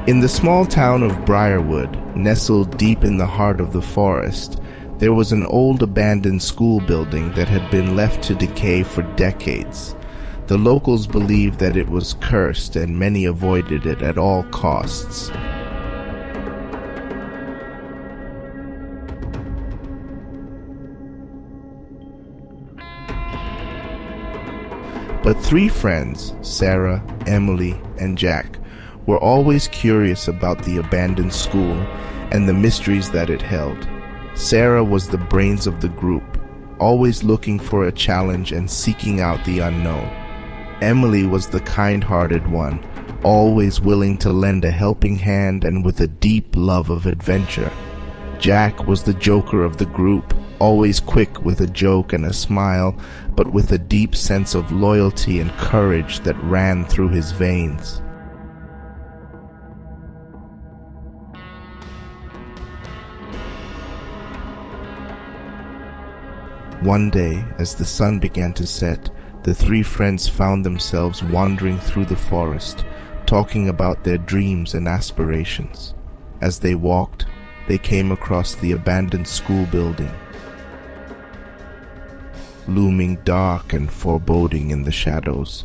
In the small town of Briarwood, nestled deep in the heart of the forest, there was an old abandoned school building that had been left to decay for decades. The locals believed that it was cursed, and many avoided it at all costs. But three friends, Sarah, Emily, and Jack, were always curious about the abandoned school and the mysteries that it held. Sarah was the brains of the group, always looking for a challenge and seeking out the unknown. Emily was the kind-hearted one, always willing to lend a helping hand and with a deep love of adventure. Jack was the joker of the group, always quick with a joke and a smile, but with a deep sense of loyalty and courage that ran through his veins. One day, as the sun began to set, the three friends found themselves wandering through the forest, talking about their dreams and aspirations. As they walked, they came across the abandoned school building, looming dark and foreboding in the shadows.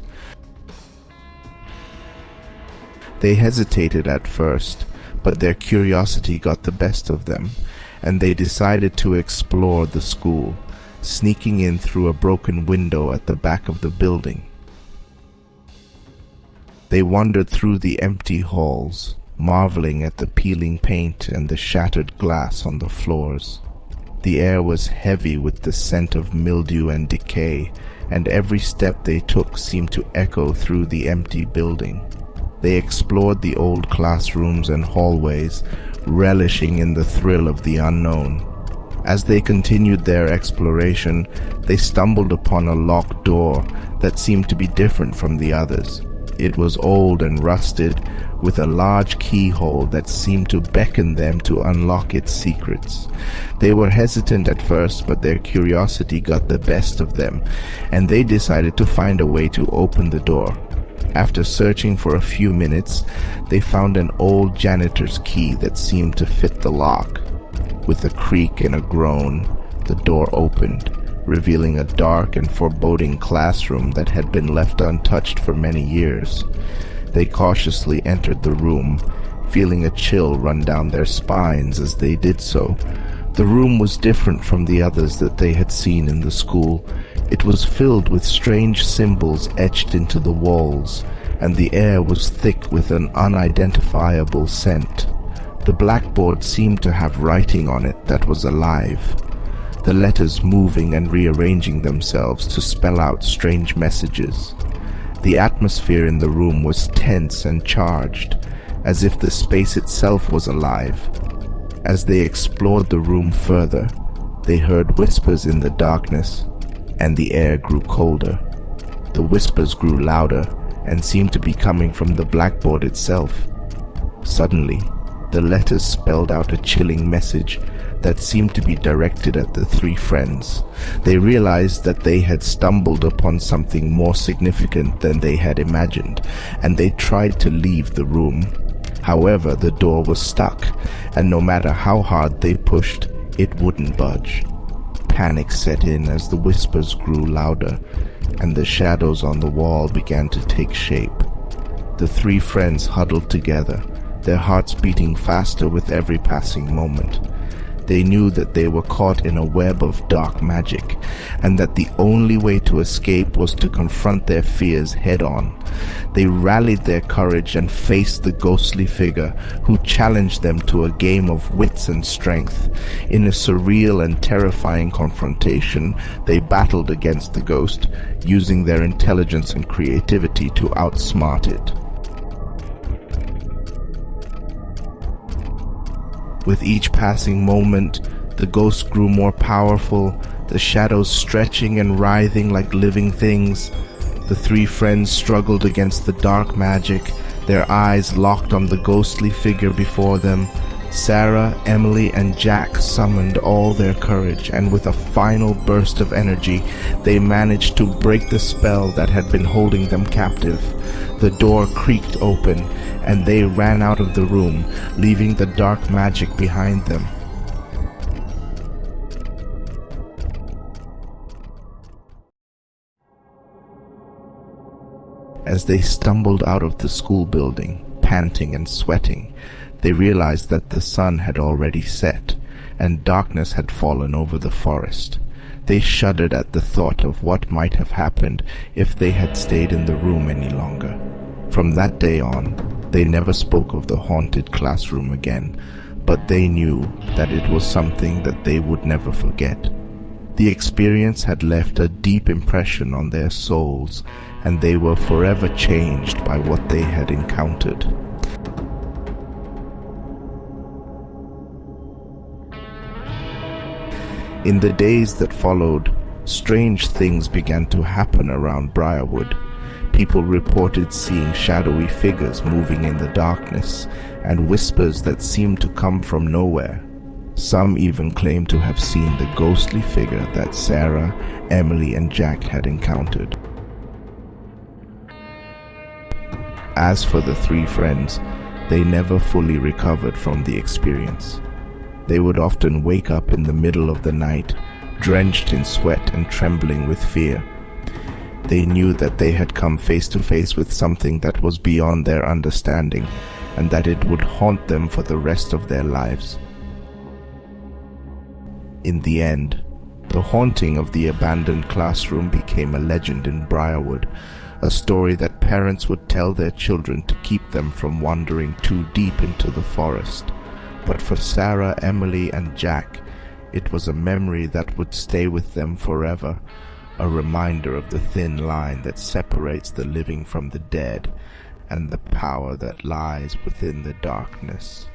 They hesitated at first, but their curiosity got the best of them, and they decided to explore the school, sneaking in through a broken window at the back of the building. They wandered through the empty halls, marveling at the peeling paint and the shattered glass on the floors. The air was heavy with the scent of mildew and decay, and every step they took seemed to echo through the empty building. They explored the old classrooms and hallways, relishing in the thrill of the unknown. As they continued their exploration, they stumbled upon a locked door that seemed to be different from the others. It was old and rusted, with a large keyhole that seemed to beckon them to unlock its secrets. They were hesitant at first, but their curiosity got the best of them, and they decided to find a way to open the door. After searching for a few minutes, they found an old janitor's key that seemed to fit the lock. With a creak and a groan, the door opened, revealing a dark and foreboding classroom that had been left untouched for many years. They cautiously entered the room, feeling a chill run down their spines as they did so. The room was different from the others that they had seen in the school. It was filled with strange symbols etched into the walls, and the air was thick with an unidentifiable scent. The blackboard seemed to have writing on it that was alive, the letters moving and rearranging themselves to spell out strange messages. The atmosphere in the room was tense and charged, as if the space itself was alive. As they explored the room further, they heard whispers in the darkness, and the air grew colder. The whispers grew louder and seemed to be coming from the blackboard itself. Suddenly, the letters spelled out a chilling message that seemed to be directed at the three friends. They realized that they had stumbled upon something more significant than they had imagined, and they tried to leave the room. However, the door was stuck, and no matter how hard they pushed, it wouldn't budge. Panic set in as the whispers grew louder, and the shadows on the wall began to take shape. The three friends huddled together, their hearts beating faster with every passing moment. They knew that they were caught in a web of dark magic, and that the only way to escape was to confront their fears head-on. They rallied their courage and faced the ghostly figure who challenged them to a game of wits and strength. In a surreal and terrifying confrontation, they battled against the ghost, using their intelligence and creativity to outsmart it. With each passing moment, the ghost grew more powerful, the shadows stretching and writhing like living things. The three friends struggled against the dark magic, their eyes locked on the ghostly figure before them. Sarah, Emily, and Jack summoned all their courage, and with a final burst of energy, they managed to break the spell that had been holding them captive. The door creaked open, and they ran out of the room, leaving the dark magic behind them. As they stumbled out of the school building, panting and sweating, they realized that the sun had already set, and darkness had fallen over the forest. They shuddered at the thought of what might have happened if they had stayed in the room any longer. From that day on, they never spoke of the haunted classroom again, but they knew that it was something that they would never forget. The experience had left a deep impression on their souls, and they were forever changed by what they had encountered. In the days that followed, strange things began to happen around Briarwood. People reported seeing shadowy figures moving in the darkness, and whispers that seemed to come from nowhere. Some even claimed to have seen the ghostly figure that Sarah, Emily, and Jack had encountered. As for the three friends, they never fully recovered from the experience. They would often wake up in the middle of the night, drenched in sweat and trembling with fear. They knew that they had come face to face with something that was beyond their understanding, and that it would haunt them for the rest of their lives. In the end, the haunting of the abandoned classroom became a legend in Briarwood, a story that parents would tell their children to keep them from wandering too deep into the forest. But for Sarah, Emily, and Jack, it was a memory that would stay with them forever, a reminder of the thin line that separates the living from the dead, and the power that lies within the darkness.